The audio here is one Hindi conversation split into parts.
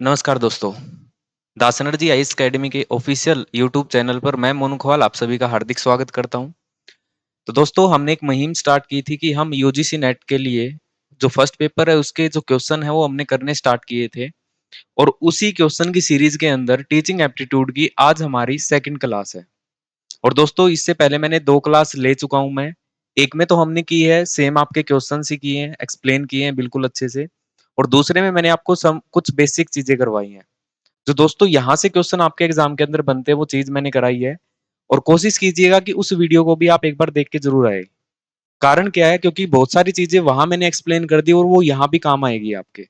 नमस्कार दोस्तों। दास एनर्जी आईएएस एकेडमी के ऑफिशियल यूट्यूब चैनल पर मैं मोनू खवाल आप सभी का हार्दिक स्वागत करता हूं। तो दोस्तों हमने एक मुहिम स्टार्ट की थी कि हम यूजीसी नेट के लिए जो फर्स्ट पेपर है उसके जो क्वेश्चन है वो हमने करने स्टार्ट किए थे और उसी क्वेश्चन की सीरीज के अंदर टीचिंग एप्टीट्यूड की आज हमारी सेकंड क्लास है। और दोस्तों इससे पहले मैंने 2 क्लास ले चुका हूं मैं। एक में तो हमने की है सेम आपके क्वेश्चंस ही किए हैं, एक्सप्लेन किए हैं बिल्कुल अच्छे से और दूसरे में मैंने आपको सम कुछ बेसिक चीजें करवाई हैं। जो दोस्तों यहाँ से क्वेश्चन आपके एग्जाम के अंदर बनते हैं वो चीज मैंने कराई है और कोशिश कीजिएगा कि उस वीडियो को भी आप एक बार देख के जरूर आए। कारण क्या है क्योंकि बहुत सारी चीजें वहां मैंने एक्सप्लेन कर दी और वो यहाँ भी काम आएगी आपके।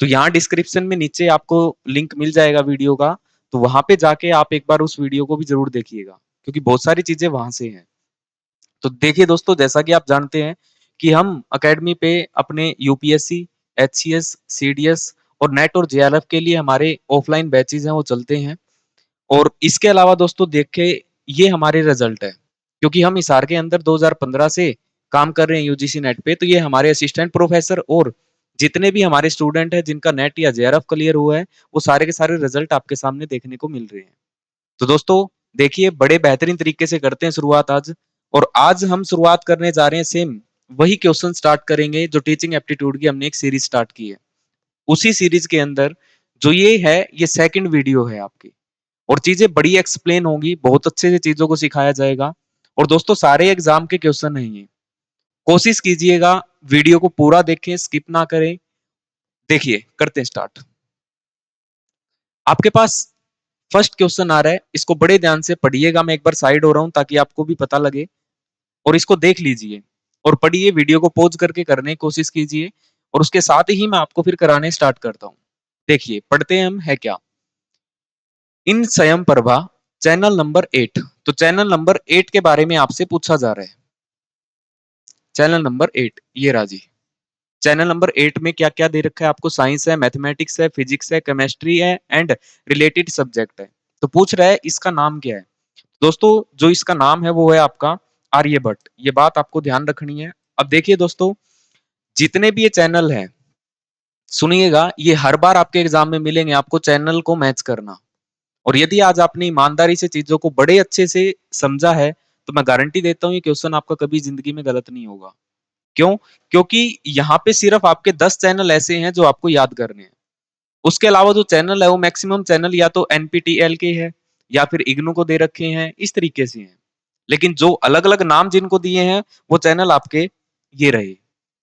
तो यहाँ डिस्क्रिप्शन में नीचे आपको लिंक मिल जाएगा वीडियो का। तो वहां पे जाके आप एक बार उस वीडियो को भी जरूर देखिएगा क्योंकि बहुत सारी चीजें वहां से हैं। तो देखिए दोस्तों जैसा कि आप जानते हैं कि हम अकेडमी पे अपने यूपीएससी, एचसीएस, सीडीएस और नेट और जेआरएफ के लिए हमारे ऑफलाइन बैचेज हैं वो चलते हैं। और इसके अलावा दोस्तों देखे ये हमारे रिजल्ट है क्योंकि हम हिसार के अंदर 2015 से काम कर रहे हैं यूजीसी नेट पे। तो ये हमारे असिस्टेंट प्रोफेसर और जितने भी हमारे स्टूडेंट हैं जिनका नेट या जेआरएफ क्लियर हुआ है वो सारे के सारे रिजल्ट आपके सामने देखने को मिल रहे हैं। तो दोस्तों देखिए बड़े बेहतरीन तरीके से करते हैं शुरुआत आज। और आज हम शुरुआत करने जा रहे हैं सेम वही क्वेश्चन स्टार्ट करेंगे जो टीचिंग एप्टीट्यूड की हमने एक सीरीज स्टार्ट की है। उसी सीरीज के अंदर जो ये है ये सेकंड वीडियो है आपकी और चीजें बड़ी एक्सप्लेन होंगी, बहुत अच्छे से चीजों को सिखाया जाएगा। और दोस्तों सारे एग्जाम के क्वेश्चन है ये। कोशिश कीजिएगा वीडियो को पूरा देखें, स्किप ना करें। देखिए करते हैं स्टार्ट। आपके पास फर्स्ट क्वेश्चन आ रहा है, इसको बड़े ध्यान से पढ़िएगा। मैं एक बार साइड हो रहा हूं ताकि आपको भी पता लगे और इसको देख लीजिए और पढ़िए, वीडियो को पॉज करके करने की कोशिश कीजिए और उसके साथ ही मैं आपको फिर कराने स्टार्ट करता हूं। देखिए पढ़ते हैं हम है क्या। इन स्वयं प्रभा चैनल नंबर 8। तो चैनल नंबर 8 के बारे में आपसे पूछा जा रहा है। चैनल नंबर 8 ये राजी। चैनल नंबर 8 में क्या क्या दे रखा है आपको? साइंस है, मैथमेटिक्स है, फिजिक्स है, केमिस्ट्री है एंड रिलेटेड सब्जेक्ट है। तो पूछ रहा है इसका नाम क्या है। दोस्तों जो इसका नाम है वो है आपका आर्यभट्ट। ये बात आपको ध्यान रखनी है। अब देखिए दोस्तों जितने भी ये चैनल है सुनिएगा, ये हर बार आपके एग्जाम में मिलेंगे आपको चैनल को मैच करना। और यदि आज आपने ईमानदारी से चीजों को बड़े अच्छे से समझा है तो मैं गारंटी देता हूं ये क्वेश्चन आपका कभी जिंदगी में गलत नहीं होगा। क्यों? क्योंकि यहाँ पे सिर्फ आपके 10 चैनल ऐसे हैं जो आपको याद करने हैं। उसके अलावा जो चैनल है वो मैक्सिमम चैनल या तो एनपीटीएल के है या फिर इग्नू को दे रखे हैं, इस तरीके से हैं। लेकिन जो अलग अलग नाम जिनको दिए हैं वो चैनल आपके ये रहे।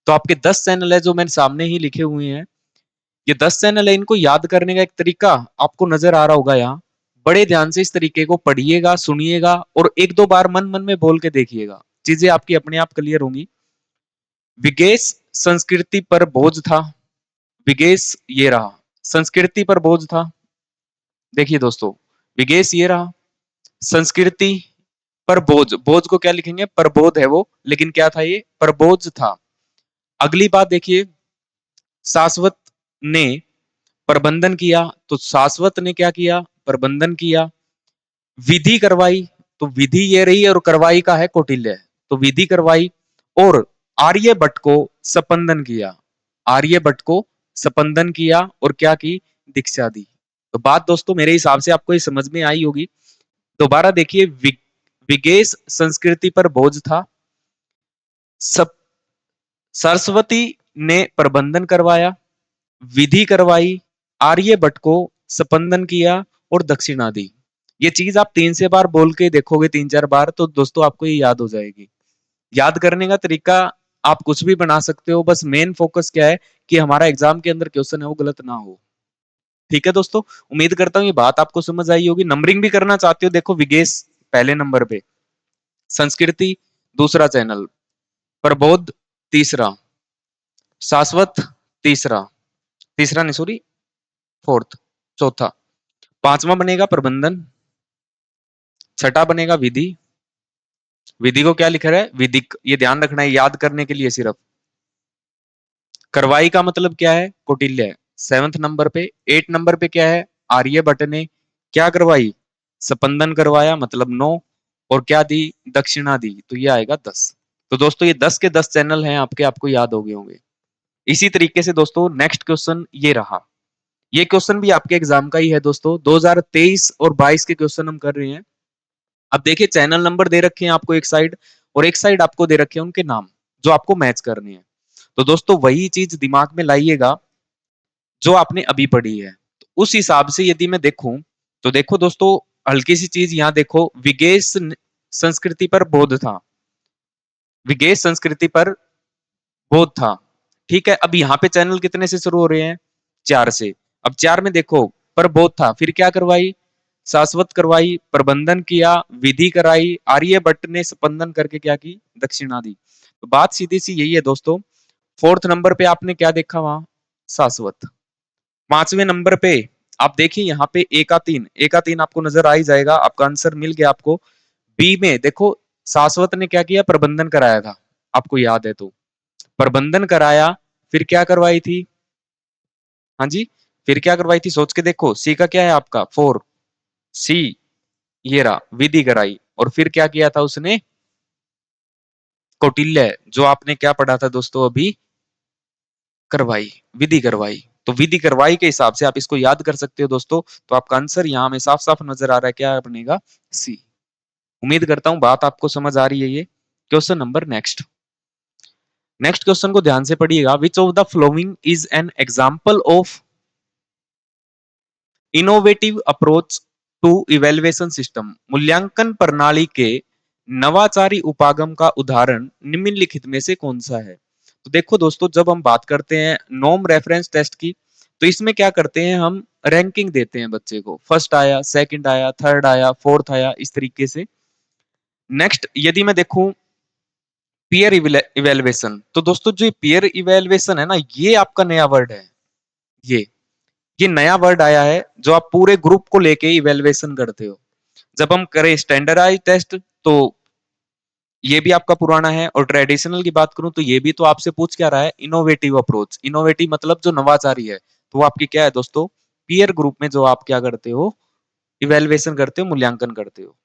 तो आपके 10 चैनल है जो मैंने सामने ही लिखे हुए हैं। ये 10 चैनल है, इनको याद करने का एक तरीका आपको नजर आ रहा होगा यहाँ। बड़े ध्यान से इस तरीके को पढ़िएगा, सुनिएगा और एक दो बार मन मन में बोल के देखिएगा, चीजें आपकी अपने आप क्लियर होंगी। विगेश संस्कृति पर बोझ था। विगेश ये रहा, संस्कृति पर बोझ था। देखिए दोस्तों विगेश ये रहा, संस्कृति पर बोझ। बोझ को क्या लिखेंगे? प्रबोध है वो, लेकिन क्या था ये? प्रबोझ था। अगली बात देखिए, शाश्वत ने प्रबंधन किया। तो शाश्वत ने क्या किया? प्रबंधन किया। विधि करवाई। तो विधि ये रही और करवाई का है कौटिल्य। तो विधि करवाई। और आर्यभट्ट को संपंदन किया। आर्यभट्ट को संपंदन किया और क्या की? दीक्षा दी। तो बात दोस्तों मेरे हिसाब से आपको ये समझ में आई होगी। दोबारा देखिए, विगेश संस्कृति पर बोझ था। सब सरस्वती ने प्रबंधन करवाया, विधि करवाई, आर्यभट्ट को संपंदन किया और दक्षिणा दी। ये चीज आप 3 से बार बोल के देखोगे, 3-4 बार, तो दोस्तों आपको ये याद हो जाएगी। याद करने का तरीका आप कुछ भी बना सकते हो, बस मेन फोकस क्या है कि हमारा एग्जाम के अंदर क्वेश्चन है वो गलत ना हो। ठीक है दोस्तों, उम्मीद करता हूँ ये बात आपको समझ आई होगी। नंबरिंग भी करना चाहते हो, देखो विगेश पहले नंबर पे, संस्कृति दूसरा चैनल, प्रबोध तीसरा, शाश्वत तीसरा, तीसरा नहीं सॉरी फोर्थ, चौथा, पांचवा बनेगा प्रबंधन, छठा बनेगा विधि। विधि को क्या लिखा है? विधिक। ये ध्यान रखना है याद करने के लिए सिर्फ। करवाई का मतलब क्या है? कौटिल्य। 7th नंबर पे। 8 नंबर पे क्या है? आर्यभट्ट ने क्या करवाई? संपंदन करवाया, मतलब 9। और क्या दी? दक्षिणा दी। तो ये आएगा 10। तो दोस्तों ये 10 के 10 चैनल हैं आपके, आपको याद हो गए होंगे। इसी तरीके से दोस्तों नेक्स्ट क्वेश्चन ये रहा। ये क्वेश्चन भी आपके एग्जाम का ही है दोस्तों, 2023 और 22 के क्वेश्चन हम कर रहे हैं। अब देखिए चैनल नंबर दे रखे हैं आपको एक साइड, और एक साइड आपको दे रखे हैं उनके नाम जो आपको मैच करने हैं। तो दोस्तों वही चीज दिमाग में लाइएगा जो आपने अभी पढ़ी है। तो उस हिसाब से यदि मैं देखूं, तो देखो दोस्तों, हल्की सी चीज यहाँ देखो, विगेश संस्कृति पर बोध था, विगेश संस्कृति पर बोध था। ठीक है, अब यहाँ पे चैनल कितने से शुरू हो रहे हैं, 4 से। अब 4 में देखो, पर बोध था, फिर क्या करवाई, शाश्वत करवाई, प्रबंधन किया, विधि कराई, आर्यभट्ट ने स्पंदन करके क्या की, दक्षिणा दी। तो बात सीधी सी यही है दोस्तों। फोर्थ नंबर पे आपने क्या देखा वहां, शाश्वत। 5वें नंबर पे आप देखिए यहाँ पे एका तीन आपको नजर आ ही जाएगा, आपका आंसर मिल गया आपको। बी में देखो, शाश्वत ने क्या किया, प्रबंधन कराया था, आपको याद है तो। प्रबंधन कराया, फिर क्या करवाई थी, हाँ जी, फिर क्या करवाई थी, सोच के देखो। सी का क्या है आपका, 4, सी, ये रहा, विधि कराई। और फिर क्या किया था उसने, कौटिल्य, जो आपने क्या पढ़ा था दोस्तों अभी, करवाई, विधि करवाई। तो विधि करवाई के हिसाब से आप इसको याद कर सकते हो दोस्तों। तो आपका आंसर यहाँ में साफ साफ नजर आ रहा है, क्या बनेगा, सी। उम्मीद करता हूं बात आपको समझ आ रही है ये। Question number next, next question को ध्यान से पढ़िएगा। Which of the following is an example of innovative approach to evaluation system, मूल्यांकन प्रणाली के नवाचारी उपागम का उदाहरण निम्नलिखित में से कौन सा है। तो देखो दोस्तों, जब हम बात करते हैं नॉर्म रेफरेंस टेस्ट की, तो इसमें क्या करते हैं, हम रैंकिंग देते हैं बच्चे को, फर्स्ट आया, सेकंड आया, थर्ड आया, फोर्थ आया, इस तरीके से। नेक्स्ट यदि मैं देखूं पीयर इवेल्युएशन, तो दोस्तों जो पीयर इवेल्युएशन है ना, ये आपका नया वर्ड है। ये ये नया वर्ड आया है, जो आप पूरे ग्रुप को लेके इवेल्युएशन करते हो। जब हम करें स्टैंडर्डाइज टेस्ट, तो ये भी आपका पुराना है। और ट्रेडिशनल की बात करूं, तो ये भी तो आपसे पूछ क्या रहा है, इनोवेटिव अप्रोच। इनोवेटिव मतलब जो नवाचारी है, तो वो आपकी क्या है दोस्तों, पीयर ग्रुप में जो आप क्या करते हो, इवेल्युएशन करते हो, मूल्यांकन करते हो।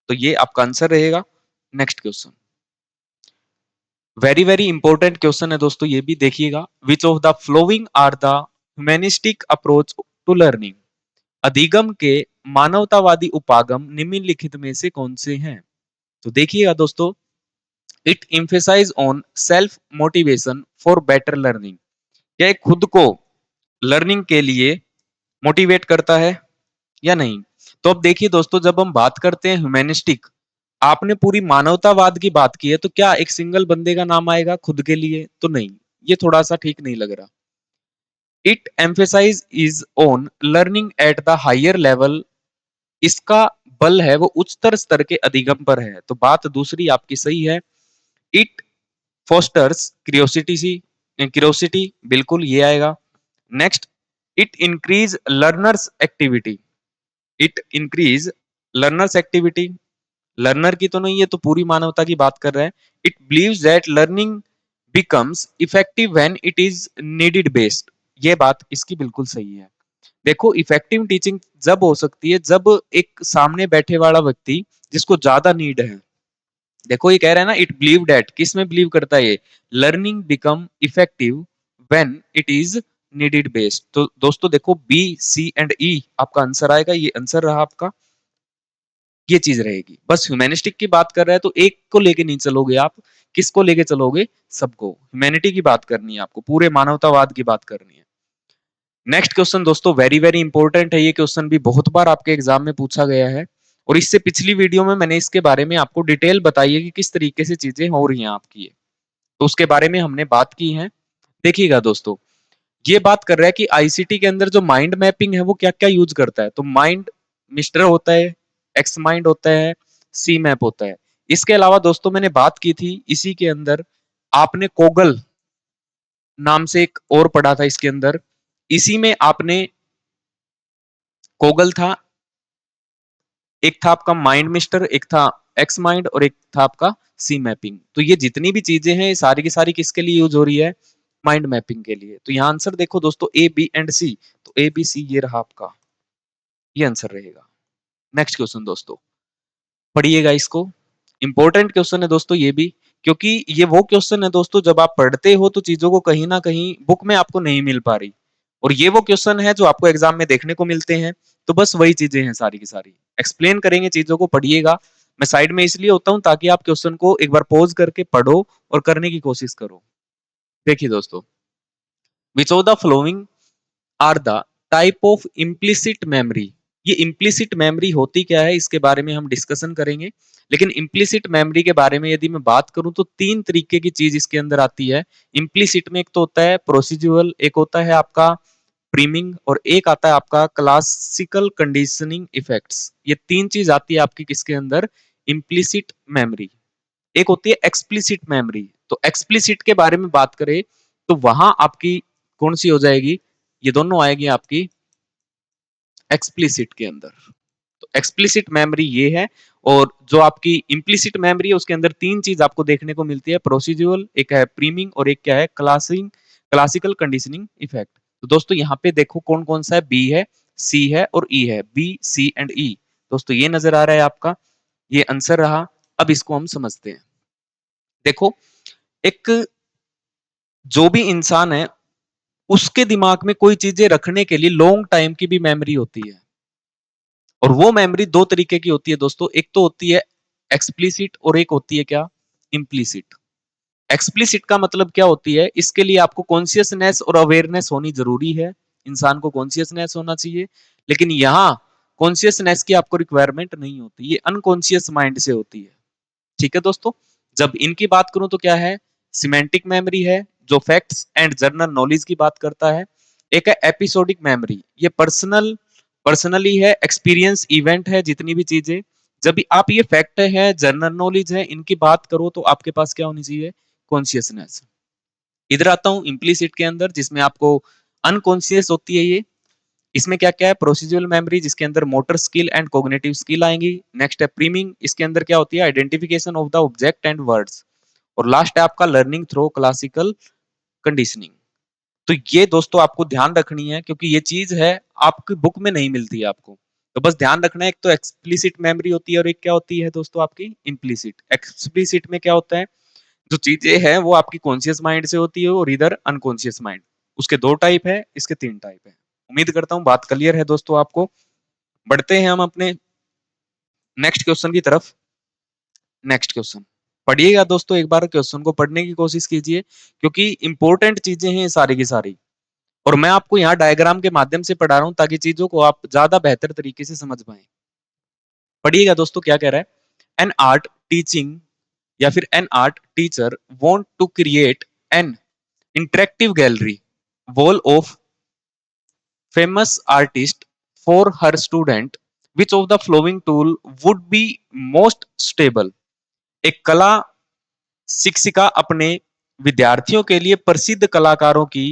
तो ये आपका आंसर रहेगा। Next question, very very important question है दोस्तों, ये भी देखिएगा। Which of the following are the humanistic approach to learning, अधिगम के मानवतावादी उपागम निम्नलिखित में से कौन से हैं। तो देखिएगा दोस्तों, it emphasize on self motivation for better learning, क्या खुद को लर्निंग के लिए मोटिवेट करता है या नहीं। तो अब देखिए दोस्तों, जब हम बात करते हैं ह्यूमैनिस्टिक, आपने पूरी मानवतावाद की बात की है, तो क्या एक सिंगल बंदे का नाम आएगा खुद के लिए, तो नहीं, ये थोड़ा सा ठीक नहीं लग रहा। It emphasize is on learning at the higher level, इसका बल है वो उच्चतर स्तर के अधिगम पर है। तो बात दूसरी आपकी सही है। इट फोस्टर्स क्यूरियोसिटी, बिल्कुल ये आएगा। Next, it increase learners activity, it increase learners activity, learner की तो नहीं, ये तो पूरी मानवता की बात कर रहा है। It believes that learning becomes effective when it is needed based, ये बात इसकी बिल्कुल सही है। देखो, इफेक्टिव टीचिंग जब हो सकती है जब एक सामने बैठे वाला व्यक्ति जिसको ज्यादा नीड है। देखो ये कह रहा है ना, इट बिलीव डेट, किस में बिलीव करता है ये, learning become effective when it is needed based. तो दोस्तों देखो, बी, सी एंड ई आपका आंसर आएगा, ये आंसर रहा आपका, ये चीज रहेगी। बस ह्यूमैनिस्टिक की बात कर रहा है तो एक को लेके नहीं चलोगे आप, किसको लेके चलोगे, सबको। ह्यूमैनिटी की बात करनी है आपको, पूरे मानवतावाद की बात करनी है। नेक्स्ट क्वेश्चन दोस्तों वेरी वेरी इंपॉर्टेंट है, ये क्वेश्चन भी बहुत बार आपके एग्जाम में पूछा गया है, और इससे पिछली वीडियो में मैंने इसके बारे में आपको डिटेल बताई है कि किस तरीके से चीजें हो रही हैं आपकी, तो उसके बारे में हमने बात की है। देखिएगा दोस्तों, ये बात कर रहा है कि आईसीटी के अंदर जो माइंड मैपिंग है वो क्या क्या यूज करता है। तो माइंड मिस्टर होता है, एक्स माइंड होता है, सी मैप होता है। इसके अलावा दोस्तों मैंने बात की थी इसी के अंदर, आपने कोगल नाम से एक और पढ़ा था इसके अंदर, इसी में आपने कोगल था, एक था आपका माइंड मिस्टर, एक था एक्स माइंड, और एक था आपका सी मैपिंग। तो ये जितनी भी चीजें हैं सारी की सारी किसके लिए यूज हो रही है, माइंड मैपिंग के लिए। तो यहाँ आंसर देखो दोस्तों, ए बी एंड सी, तो ए बी सी ये रहा आपका, ये आंसर रहेगा। नेक्स्ट क्वेश्चन दोस्तों, पढ़िएगा इसको, इंपॉर्टेंट क्वेश्चन है दोस्तों ये भी, क्योंकि ये वो क्वेश्चन है दोस्तों, जब आप पढ़ते हो तो चीजों को कहीं ना कहीं बुक में आपको नहीं मिल पा रही, और ये वो क्वेश्चन है जो आपको एग्जाम में देखने को मिलते हैं। तो बस वही चीजें हैं सारी की सारी, एक्सप्लेन करेंगे चीजों को, पढ़िएगा। मैं साइड में इसलिए होता हूं ताकि आप क्वेश्चन को एक बार पॉज करके पढ़ो और करने की कोशिश करो। देखिए दोस्तों, which of the following are the type of implicit memory. ये इम्प्लिसिट मेमोरी होती क्या है इसके बारे में हम डिस्कशन करेंगे। लेकिन इम्प्लिसिट मेमोरी के बारे में यदि मैं बात करूं तो तीन तरीके की चीज इसके अंदर आती है। इम्प्लिसिट में एक तो होता है प्रोसीड्यूरल, एक होता है आपका प्रीमिंग, और एक आता है आपका क्लासिकल कंडीशनिंग इफेक्ट्स। ये तीन चीज आती है आपकी किसके अंदर, इम्प्लिसिट मेमोरी। एक होती है एक्सप्लिसिट मेमोरी। तो एक्सप्लिसिट के बारे में बात करें तो वहां आपकी कौन सी हो जाएगी, ये दोनों आएगी आपकी एक्सप्लिसिट के अंदर। तो एक्सप्लिसिट मेमोरी ये है, और जो आपकी इम्प्लिसिट मेमोरी है उसके अंदर तीन चीज आपको देखने को मिलती है, प्रोसीड्यूरल, एक है प्रीमिंग, और एक क्या है क्लासिकल कंडीशनिंग इफेक्ट। तो दोस्तों यहाँ पे देखो कौन कौन सा है, बी है, सी है और ई है, बी सी एंड ई। दोस्तों ये नजर आ रहा है आपका, ये आंसर रहा। अब इसको हम समझते हैं। देखो, एक जो भी इंसान है उसके दिमाग में कोई चीजें रखने के लिए लॉन्ग टाइम की भी मेमोरी होती है, और वो मेमोरी दो तरीके की होती है दोस्तों। एक तो होती है एक्सप्लिसिट और एक होती है क्या, इम्प्लिसिट। एक्सप्लिसिट का मतलब क्या होती है, इसके लिए आपको कॉन्शियसनेस और अवेयरनेस होनी जरूरी है, इंसान को कॉन्शियसनेस होना चाहिए। लेकिन यहाँ कॉन्शियसनेस की आपको रिक्वायरमेंट नहीं होती, ये अनकॉन्शियस माइंड से होती है। ठीक है दोस्तों, जब इनकी बात करूं तो क्या है, सिमेंटिक मेमोरी है जो फैक्ट्स एंड जनरल नॉलेज की बात करता है। एक है एपिसोडिक मेमोरी, ये पर्सनली है, एक्सपीरियंस इवेंट है, जितनी भी चीजें, जब भी आप ये फैक्ट है, जनरल नॉलेज है, इनकी बात करो तो आपके पास क्या होनी चाहिए, कॉन्शियसनेस। इधर आता हूं इम्प्लीसिट के अंदर, जिसमें आपको अनकॉन्शियस होती है ये। इसमें क्या क्या है, प्रोसीजरल मेमोरी जिसके अंदर motor skill and cognitive skill आएंगी। नेक्स्ट है प्रीमिंग, इसके अंदर क्या होती है, identification of the object and words. और लास्ट है आपका लर्निंग थ्रू क्लासिकल कंडीशनिंग। तो ये दोस्तों आपको ध्यान रखनी है, क्योंकि ये चीज है आपकी बुक में नहीं मिलती है आपको। तो बस ध्यान रखना है, एक तो एक्सप्लिसिट मेमोरी होती है और एक क्या होती है दोस्तों आपकी इम्प्लिसिट। एक्सप्लिसिट में क्या होता है, जो चीजें हैं वो आपकी कॉन्शियस माइंड से होती है, और इधर अनकॉन्शियस माइंड। उसके दो टाइप है, इसके तीन टाइप है। उम्मीद करता हूँ बात क्लियर है दोस्तों आपको। बढ़ते हैं हम अपने नेक्स्ट क्वेश्चन की तरफ। नेक्स्ट क्वेश्चन पढ़िएगा दोस्तों, एक बार क्वेश्चन को पढ़ने की कोशिश कीजिए, क्योंकि इंपॉर्टेंट चीजें हैं सारी की सारी। और मैं आपको यहाँ डायग्राम के माध्यम से पढ़ा रहा हूँ ताकि चीजों को आप ज्यादा बेहतर तरीके से समझ पाए। पढ़िएगा दोस्तों क्या कह रहा है, एन आर्ट टीचिंग या फिर an art teacher want to create an interactive gallery wall of famous artist for her student, which of the following tool would be most stable? एक कला शिक्षिका अपने विद्यार्थियों के लिए प्रसिद्ध कलाकारों की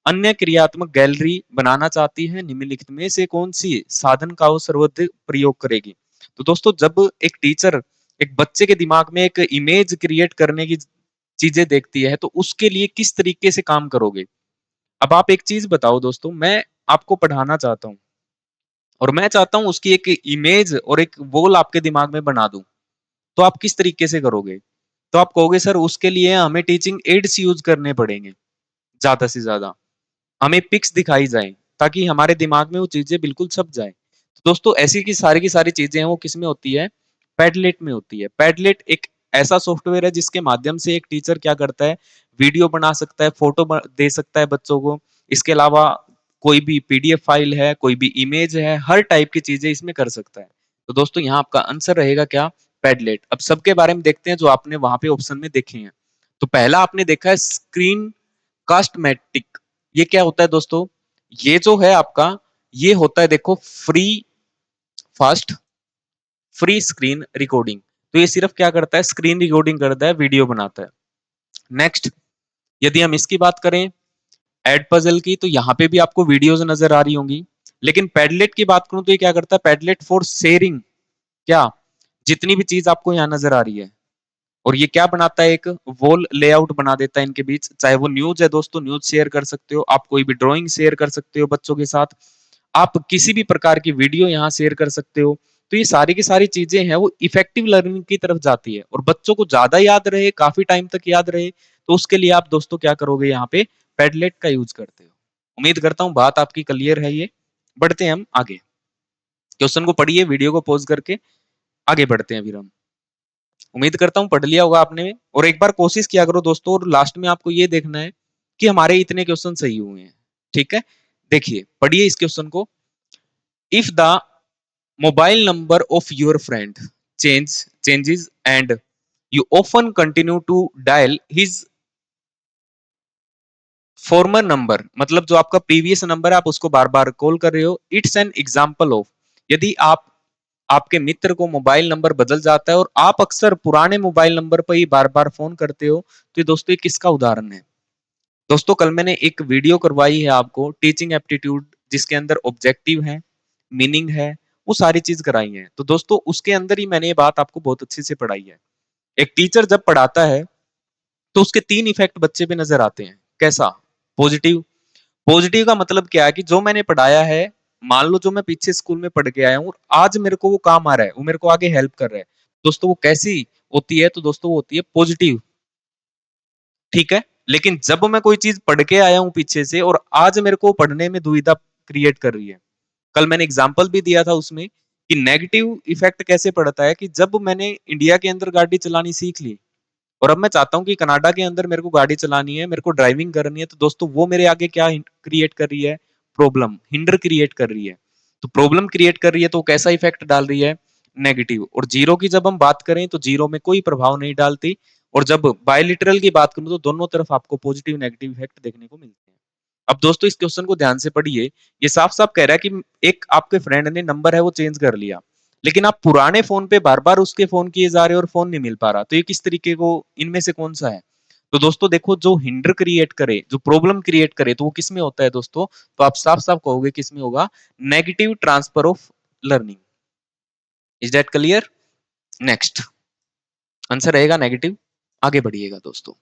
अन्य क्रियात्मक गैलरी बनाना चाहती है, निम्नलिखित में से कौन सी साधन का वो सर्वाधिक प्रयोग करेगी। तो दोस्तों जब एक टीचर एक बच्चे के दिमाग में एक इमेज क्रिएट करने की चीजें देखती है तो उसके लिए किस तरीके से काम करोगे। अब आप एक चीज बताओ दोस्तों, मैं आपको पढ़ाना चाहता हूँ और मैं चाहता हूं उसकी एक इमेज और एक वॉल आपके दिमाग में बना दूं, तो आप किस तरीके से करोगे। तो आप कहोगे सर उसके लिए हमें टीचिंग एड्स यूज करने पड़ेंगे, ज्यादा से ज्यादा हमें पिक्स दिखाई जाए ताकि हमारे दिमाग में वो चीजें बिल्कुल छप जाए। तो दोस्तों ऐसी की सारी चीजें हैं वो किसमें होती है, पैडलेट में होती है। पैडलेट एक ऐसा सॉफ्टवेयर है जिसके माध्यम से एक टीचर क्या करता है, वीडियो बना सकता है, फोटो दे सकता है बच्चों को। इसके अलावा कोई भी पीडीएफ फाइल है, कोई भी इमेज है, हर टाइप की चीजें इसमें कर सकता है। तो दोस्तों यहाँ आपका आंसर रहेगा क्या, पैडलेट। अब सबके बारे में देखते हैं जो आपने वहां पे ऑप्शन में देखे हैं। तो पहला आपने देखा है स्क्रीन कास्टमेटिक। ये क्या होता है दोस्तों, ये जो है आपका, ये होता है देखो free fast free screen recording. तो ये सिर्फ क्या करता है, स्क्रीन रिकॉर्डिंग करता है, वीडियो बनाता है। नेक्स्ट, यदि हम इसकी बात करें एड पजल की, तो यहाँ पे भी आपको वीडियोस नजर आ रही होंगी। लेकिन पैडलेट की बात करूं तो ये क्या करता है, पैडलेट फॉर शेयरिंग, क्या जितनी भी चीज आपको यहाँ नजर आ रही है, और ये क्या बनाता है, एक वॉल लेआउट बना देता है इनके बीच। चाहे वो न्यूज है दोस्तों, न्यूज शेयर कर सकते हो आप, कोई भी ड्राइंग शेयर कर सकते हो बच्चों के साथ, आप किसी भी प्रकार की वीडियो यहाँ शेयर कर सकते हो। तो ये सारी की सारी चीजें हैं वो इफेक्टिव लर्निंग की तरफ जाती है, और बच्चों को ज्यादा याद रहे, काफी टाइम तक याद रहे, तो उसके लिए आप दोस्तों क्या करोगे, यहाँ पे पैडलेट का यूज करते हो। उम्मीद करता हूं बात आपकी क्लियर है। ये बढ़ते हैं हम आगे, क्वेश्चन को पढ़िए, वीडियो को पॉज करके आगे बढ़ते हैं। फिर हम उम्मीद करता हूं पढ़ लिया होगा आपने, और एक बार कोशिश किया करो दोस्तों, और लास्ट में आपको ये देखना है कि हमारे इतने क्वेश्चन सही हुए हैं। ठीक है, देखिए पढ़िए इस क्वेश्चन को। If the mobile number of your friend changes and you often continue to dial his former number, मतलब जो आपका प्रीवियस नंबर है आप उसको बार बार कॉल कर रहे हो, इट्स एन एग्जाम्पल ऑफ, यदि आप आपके मित्र को मोबाइल नंबर बदल जाता है और आप अक्सर पुराने मोबाइल नंबर पर ही बार बार फोन करते हो, तो ये दोस्तों ये किसका उदाहरण है? दोस्तों कल मैंने एक वीडियो करवाई है आपको, टीचिंग एप्टीट्यूड, जिसके अंदर ऑब्जेक्टिव है, मीनिंग है, वो सारी चीज कराई है। तो दोस्तों उसके अंदर ही मैंने ये बात आपको बहुत अच्छे से पढ़ाई है। एक टीचर जब पढ़ाता है तो उसके 3 इफेक्ट बच्चे पे नजर आते हैं। कैसा? पॉजिटिव। पॉजिटिव का मतलब क्या है कि जो मैंने पढ़ाया है, मान लो जो मैं पीछे स्कूल में पढ़ के आया हूँ, आज मेरे को वो काम आ रहा है, वो मेरे को आगे हेल्प कर रहा है। दोस्तों वो कैसी होती है? तो दोस्तों वो होती है पॉजिटिव। ठीक है, लेकिन जब मैं कोई चीज पढ़ के आया हूं पीछे से और आज मेरे को पढ़ने में दुविधा क्रिएट कर रही है, कल मैंने एग्जाम्पल भी दिया था उसमें कि नेगेटिव इफेक्ट कैसे पड़ता है, कि जब मैंने इंडिया के अंदर गाड़ी चलानी सीख ली और अब मैं चाहता हूं कि कनाडा के अंदर मेरे को गाड़ी चलानी है, मेरे को ड्राइविंग करनी है, तो दोस्तों वो मेरे आगे क्या क्रिएट कर रही है? प्रॉब्लम, हिंडर क्रिएट कर रही है। तो प्रॉब्लम क्रिएट कर रही है तो कैसा इफेक्ट डाल रही है? नेगेटिव। और जीरो की जब हम बात करें तो जीरो में कोई प्रभाव नहीं डालती, और जब बायलिटरल की बात करूं तो दोनों तरफ आपको पॉजिटिव नेगेटिव इफेक्ट देखने को मिलते हैं। अब दोस्तों इस क्वेश्चन को ध्यान से पढ़िए, ये साफ साफ कह रहा है कि एक आपके फ्रेंड ने नंबर है वो चेंज कर लिया, लेकिन आप पुराने फोन पे बार बार उसके फोन किए जा रहे हो और फोन नहीं मिल पा रहा, तो ये किस तरीके को, इनमें से कौन सा है? तो दोस्तों देखो, जो हिंडर क्रिएट करे, जो प्रॉब्लम क्रिएट करे, तो वो किसमें होता है दोस्तों? तो आप साफ साफ कहोगे किसमें होगा? Negative transfer of learning. Is that clear? Next answer रहेगा नेगेटिव। आगे बढ़िएगा दोस्तों,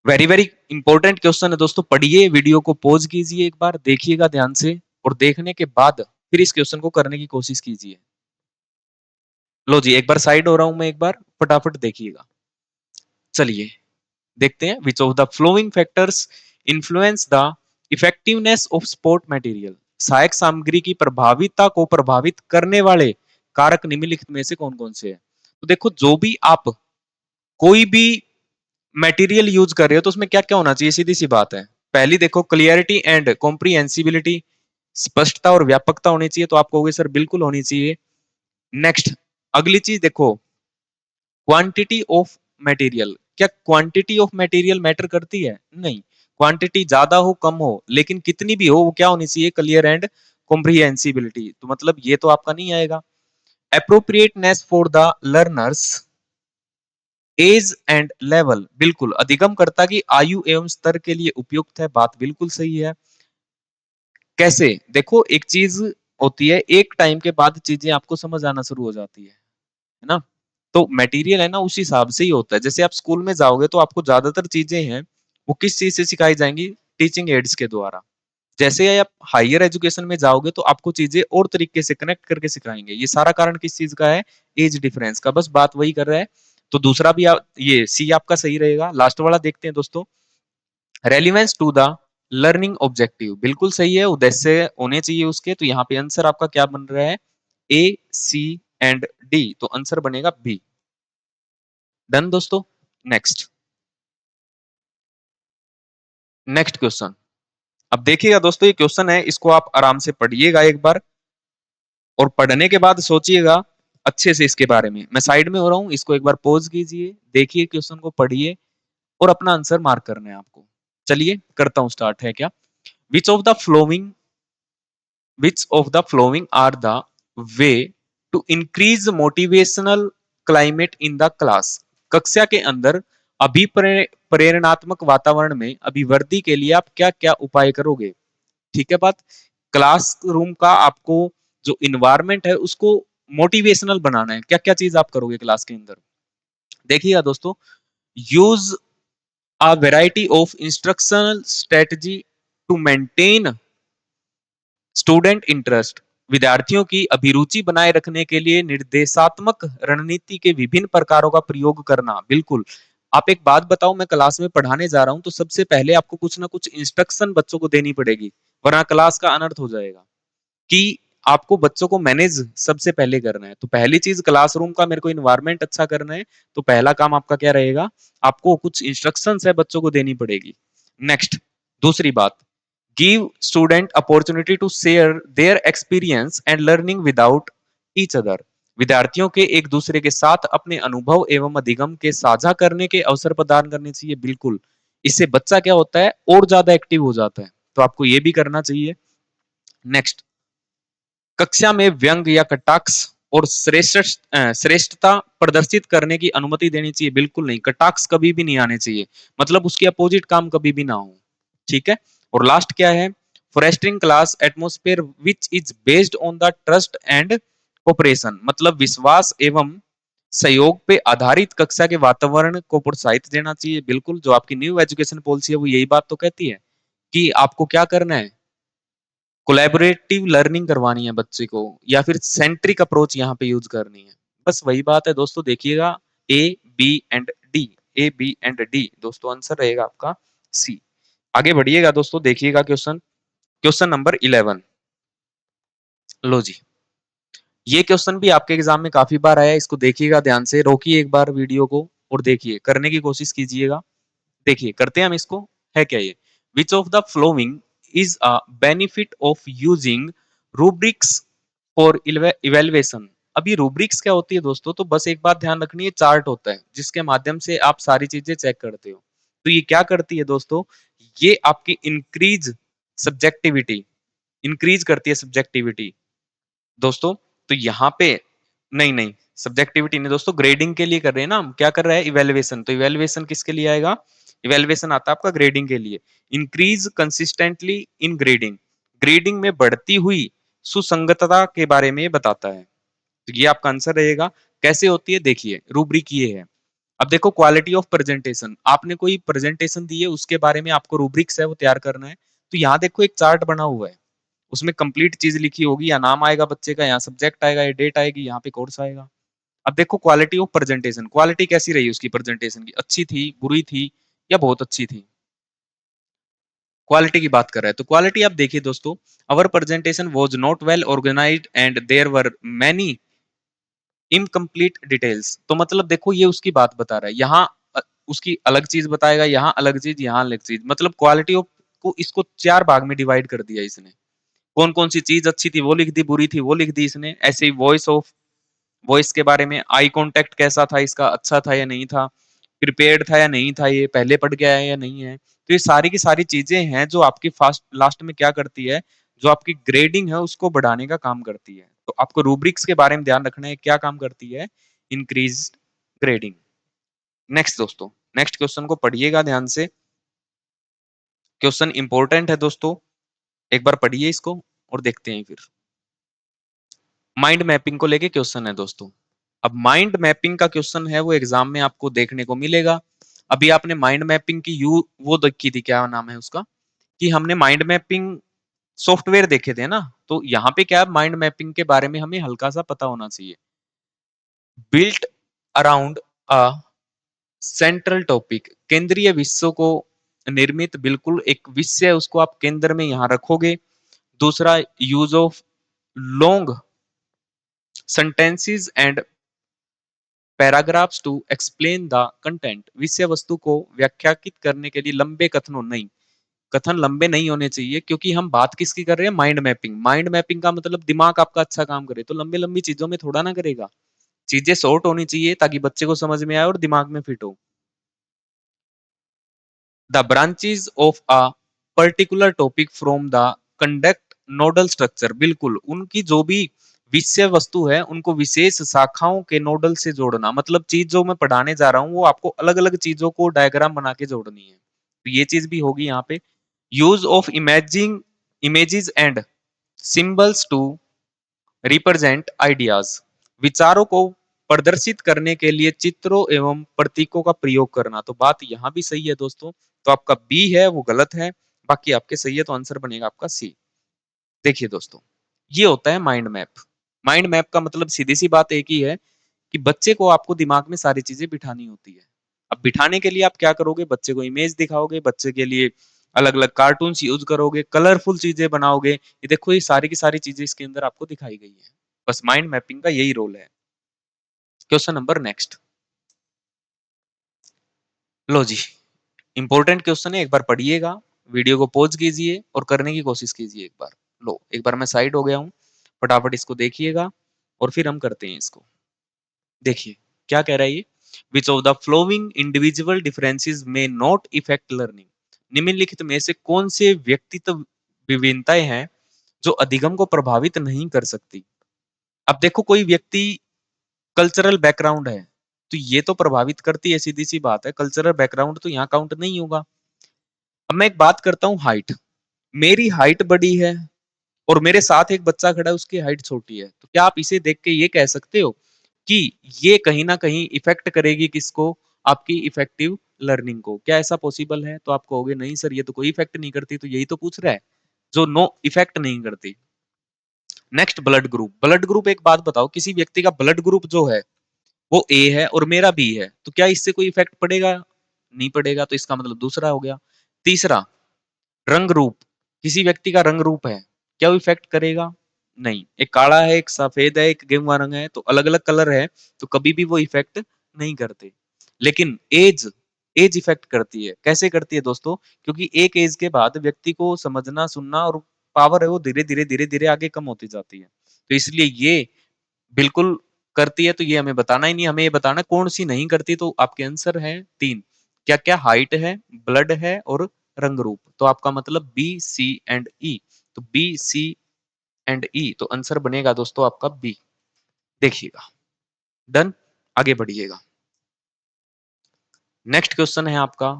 वेरी वेरी इंपॉर्टेंट क्वेश्चन है दोस्तों, पढ़िए, वीडियो को पॉज कीजिए, एक बार देखिएगा ध्यान से, और देखने के बाद फिर इस क्वेश्चन को करने की कोशिश कीजिए। लो जी, एक बार साइड हो रहा हूं मैं, एक बार फटाफट देखिएगा। चलिए देखते हैं, विच of the following factors influence the effectiveness of sport material, सहायक सामग्री की प्रभाविता को प्रभावित करने वाले कारक निम्नलिखित में से कौन कौन से हैं? तो देखो, जो भी आप कोई भी मटेरियल यूज कर रहे हो तो उसमें क्या क्या होना चाहिए? सीधी सी बात है, पहली देखो क्लियरिटी एंड कॉम्प्रिहेंसिबिलिटी, स्पष्टता और व्यापकता होनी चाहिए, तो आप कहोगे सर बिल्कुल होनी चाहिए। नेक्स्ट, अगली चीज देखो, क्वांटिटी ऑफ मटेरियल, क्या क्वांटिटी ऑफ मटेरियल मैटर करती है? नहीं। क्वांटिटी ज्यादा हो कम हो, लेकिन कितनी भी हो वो क्या होनी चाहिए? Clear and comprehensibility. तो मतलब ये तो आपका नहीं आएगा। Appropriateness for the learners age and level, बिल्कुल अधिगमकर्ता की आयु एवं स्तर के लिए उपयुक्त है, बात बिल्कुल सही है। कैसे? देखो, एक चीज होती है, एक टाइम के बाद चीजें आपको समझ आना शुरू हो जाती है ना? तो मटेरियल है ना, उस हिसाब से ही होता है। जैसे आप स्कूल में जाओगे तो आपको ज्यादातर चीजें हैं वो किस चीज से सिखाई जाएंगी? टीचिंग एड्स के द्वारा। जैसे आप हायर एजुकेशन में जाओगे तो आपको चीजें और तरीके से कनेक्ट करके सिखाएंगे। ये सारा कारण किस चीज का है? एज डिफरेंस का, बस बात वही कर रहा है। तो दूसरा भी ये सी आपका सही रहेगा। लास्ट वाला देखते हैं दोस्तों, relevance to the learning objective, बिल्कुल सही है, उद्देश्य होने चाहिए उसके। तो यहाँ पे आंसर आपका क्या बन रहा है? ए, सी एंड डी, तो आंसर बनेगा बी। डन दोस्तों। Next, next question. अब देखिएगा दोस्तों, ये क्वेश्चन है, इसको आप आराम से पढ़िएगा एक बार, और पढ़ने के बाद सोचिएगा अच्छे से इसके बारे में। मैं साइड में हो रहा हूं, इसको एक बार पॉज कीजिए, देखिए क्वेश्चन को, पढ़िए, और अपना आंसर मार्क करना है आपको। चलिए करता हूं स्टार्ट, है क्या? Which of the following which of the following are the way to increase motivational climate in the class, कक्षा के अंदर प्रेरणात्मक वातावरण में अभिवृद्धि के लिए आप क्या क्या उपाय करोगे? ठीक है बात। क्लासरूम का आपको जो इन्वायरमेंट है उसको मोटिवेशनल बनाना है, क्या क्या चीज आप करोगे क्लास के अंदर? देखिएगा दोस्तों, use a variety of instructional strategy to maintain student interest, विद्यार्थियों की अभिरुचि बनाए रखने के लिए निर्देशात्मक रणनीति के विभिन्न प्रकारों का प्रयोग करना, बिल्कुल। आप एक बात बताओ, मैं क्लास में पढ़ाने जा रहा हूं तो सबसे पहले आपको कुछ ना कुछ इंस्ट्रक्शन बच्चों को देनी पड़ेगी, वरना क्लास का अनर्थ हो जाएगा। कि आपको बच्चों को मैनेज सबसे पहले करना है, तो पहली चीज क्लासरूम का मेरे को इन्वायरमेंट अच्छा करना है, तो पहला काम आपका क्या रहेगा, आपको कुछ इंस्ट्रक्शंस है बच्चों को देनी पड़ेगी। नेक्स्ट, दूसरी बात, give student opportunity to share their experience and learning without each other. विद्यार्थियों के एक दूसरे के साथ अपने अनुभव एवं अधिगम के साझा करने के अवसर प्रदान करने चाहिए, बिल्कुल। इससे बच्चा क्या होता है, और ज्यादा एक्टिव हो जाता है, तो आपको ये भी करना चाहिए। नेक्स्ट, कक्षा में व्यंग या कटाक्ष और श्रेष्ठता प्रदर्शित करने की अनुमति देनी चाहिए, बिल्कुल नहीं, कटाक्ष कभी भी नहीं आने चाहिए, मतलब उसके अपोजिट काम कभी भी ना हो, ठीक है। और लास्ट क्या है, foresting class atmosphere which is based on the trust and cooperation, मतलब विश्वास एवं सहयोग पे आधारित कक्षा के वातावरण को प्रोत्साहित देना चाहिए, बिल्कुल। जो आपकी न्यू एजुकेशन पॉलिसी है वो यही बात तो कहती है कि आपको क्या करना है, कोलैबोरेटिव लर्निंग करवानी है बच्चे को, या फिर सेंट्रिक अप्रोच यहाँ पे यूज करनी है, बस वही बात है दोस्तों। देखिएगा, A B and D, A B and D दोस्तों, आंसर रहेगा आपका सी। आगे बढ़िएगा दोस्तों, देखिएगा क्वेश्चन, क्वेश्चन नंबर 11। लो जी, ये क्वेश्चन भी आपके एग्जाम में काफी बार आया है, इसको देखिएगा ध्यान से, रोकिए एक बार वीडियो को और देखिए, करने की कोशिश कीजिएगा। देखिए करते हैं हम इसको, है क्या ये, विच of the following is a benefit of using rubrics for evaluation. अब ये रूब्रिक्स क्या होती है दोस्तों, तो बस एक बात ध्यान रखनी है, चार्ट होता है जिसके माध्यम से आप सारी चीजें चेक करते हो। तो ये क्या करती है दोस्तों, ये आपकी इंक्रीज करती है सब्जेक्टिविटी दोस्तों। तो यहाँ पे नहीं नहीं, सब्जेक्टिविटी नहीं दोस्तों, ग्रेडिंग के लिए कर रहे हैं ना हम, क्या कर रहे हैं, इवेल्युएशन, तो इवेल्युएशन किसके लिए आएगा, इवेल्युएशन आता है आपका ग्रेडिंग के लिए। इंक्रीज कंसिस्टेंटली इन ग्रेडिंग, ग्रेडिंग में बढ़ती हुई सुसंगतता के बारे में बताता है, तो ये आपका आंसर रहेगा। कैसे होती है, देखिए रूब्रिक ये है। अब देखो, क्वालिटी ऑफ प्रेजेंटेशन, आपने कोई प्रेजेंटेशन दी है उसके बारे में आपको रूब्रिक्स है वो तैयार करना है, तो यहाँ देखो एक चार्ट बना हुआ है, उसमें कंप्लीट चीज लिखी होगी, या नाम आएगा बच्चे का, यहाँ सब्जेक्ट आएगा, या डेट आएगी, यहाँ पे कोर्स आएगा। अब देखो क्वालिटी ऑफ प्रेजेंटेशन, क्वालिटी कैसी रही उसकी प्रेजेंटेशन की, अच्छी थी, बुरी थी, या बहुत अच्छी थी, क्वालिटी की बात कर रहा है, तो क्वालिटी आप देखिए दोस्तों, our presentation was not well organised and there were many incomplete details, तो मतलब देखो ये उसकी बात बता रहा है, यहाँ उसकी अलग चीज बताएगा, यहाँ अलग चीज, यहाँ अलग चीज, मतलब क्वालिटी ऑफ को इसको चार भाग में डिवाइड कर दिया इसने। कौन कौन सी चीज अच्छी थी वो लिख दी, बुरी थी वो लिख दी इसने। ऐसे ही वॉइस के बारे में, आई कांटेक्ट कैसा था इसका, अच्छा था या नहीं था, प्रिपेयर्ड था या नहीं था, ये पहले पढ़ के आया या नहीं है, तो ये सारी की सारी चीजें हैं जो आपकी फास्ट लास्ट में क्या करती है, जो आपकी ग्रेडिंग है उसको बढ़ाने का काम करती है। तो आपको रूब्रिक्स के बारे में ध्यान रखना है, क्या काम करती है, इंक्रीज ग्रेडिंग। नेक्स्ट दोस्तों, नेक्स्ट क्वेश्चन को पढ़िएगा ध्यान से, क्वेश्चन इंपॉर्टेंट है दोस्तों, एक बार पढ़िए इसको और देखते हैं फिर। माइंड मैपिंग को लेके क्वेश्चन है दोस्तों। अब माइंड मैपिंग का क्वेश्चन है वो एग्जाम में आपको देखने को मिलेगा। अभी आपने माइंड मैपिंग की यू वो देखी थी, क्या नाम है उसका, कि हमने माइंड मैपिंग सॉफ्टवेयर देखे थे ना, तो यहाँ पे क्या माइंड मैपिंग के बारे में हमें हल्का सा पता होना चाहिए। Built around a central topic, केंद्रीय विषयों को निर्मित, बिल्कुल एक विषय है उसको आप केंद्र में यहाँ रखोगे। दूसरा, use of long sentences and paragraphs to explain the content, विषय वस्तु को व्याख्याकित करने के लिए लंबे कथनों, नहीं, कथन लंबे नहीं होने चाहिए, क्योंकि हम बात किसकी कर रहे हैं, माइंड मैपिंग। माइंड मैपिंग का मतलब दिमाग आपका अच्छा काम करे, तो लंबे लंबी चीजों में थोड़ा ना करेगा, चीजें शॉर्ट होनी चाहिए ताकि बच्चे को समझ में आए और दिमाग में फिट हो। The branches of a particular topic from the conduct nodal structure, बिल्कुल उनकी जो भी विषय वस्तु है उनको विशेष शाखाओं के नोडल से जोड़ना, मतलब चीज जो मैं पढ़ाने जा रहा हूँ वो आपको अलग अलग चीजों को डायग्राम बना के जोड़नी है, तो ये चीज भी होगी यहाँ पे। Use of imaging images and symbols to represent ideas, विचारों को प्रदर्शित करने के लिए चित्रों एवं प्रतीकों का प्रयोग करना, तो बात यहाँ भी सही है दोस्तों। तो आपका बी है वो गलत है, बाकी आपके सही है, तो आंसर बनेगा आपका सी। देखिए दोस्तों, ये होता है माइंड मैप। माइंड मैप का मतलब सीधी सी बात एक ही है कि बच्चे को आपको दिमाग में सारी चीजें बिठानी होती है। अब बिठाने के लिए आप क्या करोगे, बच्चे को इमेज दिखाओगे, बच्चे के लिए अलग अलग कार्टून्स यूज करोगे, कलरफुल चीजें बनाओगे। ये देखो, ये सारी की सारी चीजें इसके अंदर आपको दिखाई गई है। बस माइंड मैपिंग का यही रोल है। क्वेश्चन नंबर नेक्स्ट, लो जी, इंपॉर्टेंट क्वेश्चन है, एक बार पढ़िएगा, वीडियो को पॉज कीजिए और करने की कोशिश कीजिए एक बार। लो, एक बार मैं साइड हो गया हूं, फटाफट इसको देखिएगा और फिर हम करते हैं इसको। देखिए क्या कह रहा है ये, विच of the flowing individual differences में नॉट इफेक्ट लर्निंग। निम्नलिखित में से कौन से व्यक्तित्व विभिन्नताएं हैं जो अधिगम को प्रभावित नहीं कर सकती। अब देखो, कोई व्यक्ति कल्चरल बैकग्राउंड है तो ये तो प्रभावित करती है, सीधी सी बात है, कल्चरल बैकग्राउंड तो यहाँ काउंट नहीं होगा। अब मैं एक बात करता हूँ, हाइट, मेरी हाइट बड़ी है और मेरे साथ एक बच्चा खड़ा है, उसकी हाइट छोटी है, तो क्या आप इसे देख के ये कह सकते हो कि ये कहीं ना कहीं इफेक्ट करेगी किसको, आपकी इफेक्टिव लर्निंग को? क्या ऐसा पॉसिबल है? तो आप कहोगे नहीं सर, ये तो कोई इफेक्ट नहीं करती। तो यही तो पूछ रहा है, जो नो इफेक्ट नहीं करती। Next, blood group. Blood group, एक बात बताओ, किसी व्यक्ति का ब्लड ग्रुप जो है वो ए है और मेरा बी है, तो क्या इससे कोई इफेक्ट पड़ेगा? नहीं पड़ेगा, तो इसका मतलब दूसरा हो गया। तीसरा, रंग रूप, किसी व्यक्ति का रंग रूप है, क्या वो इफेक्ट करेगा? नहीं। एक काला है, एक सफेद है, एक गेहुआ रंग है, तो अलग अलग कलर है, तो कभी भी वो इफेक्ट नहीं करते। लेकिन एज, एज इफेक्ट करती है। कैसे करती है दोस्तों? क्योंकि एक एज के बाद व्यक्ति को समझना सुनना और पावर है वो धीरे धीरे धीरे धीरे आगे कम होती जाती है, तो इसलिए ये बिल्कुल करती है। तो ये हमें बताना ही नहीं, हमें ये बताना कौन सी नहीं करती। तो आपके आंसर है तीन, क्या क्या? हाइट है, ब्लड है और रंग रूप। तो आपका मतलब बी, सी एंड ई। तो बी, सी एंड ई, तो आंसर बनेगा दोस्तों आपका बी। देखिएगा, डन, आगे बढ़िएगा। नेक्स्ट क्वेश्चन है आपका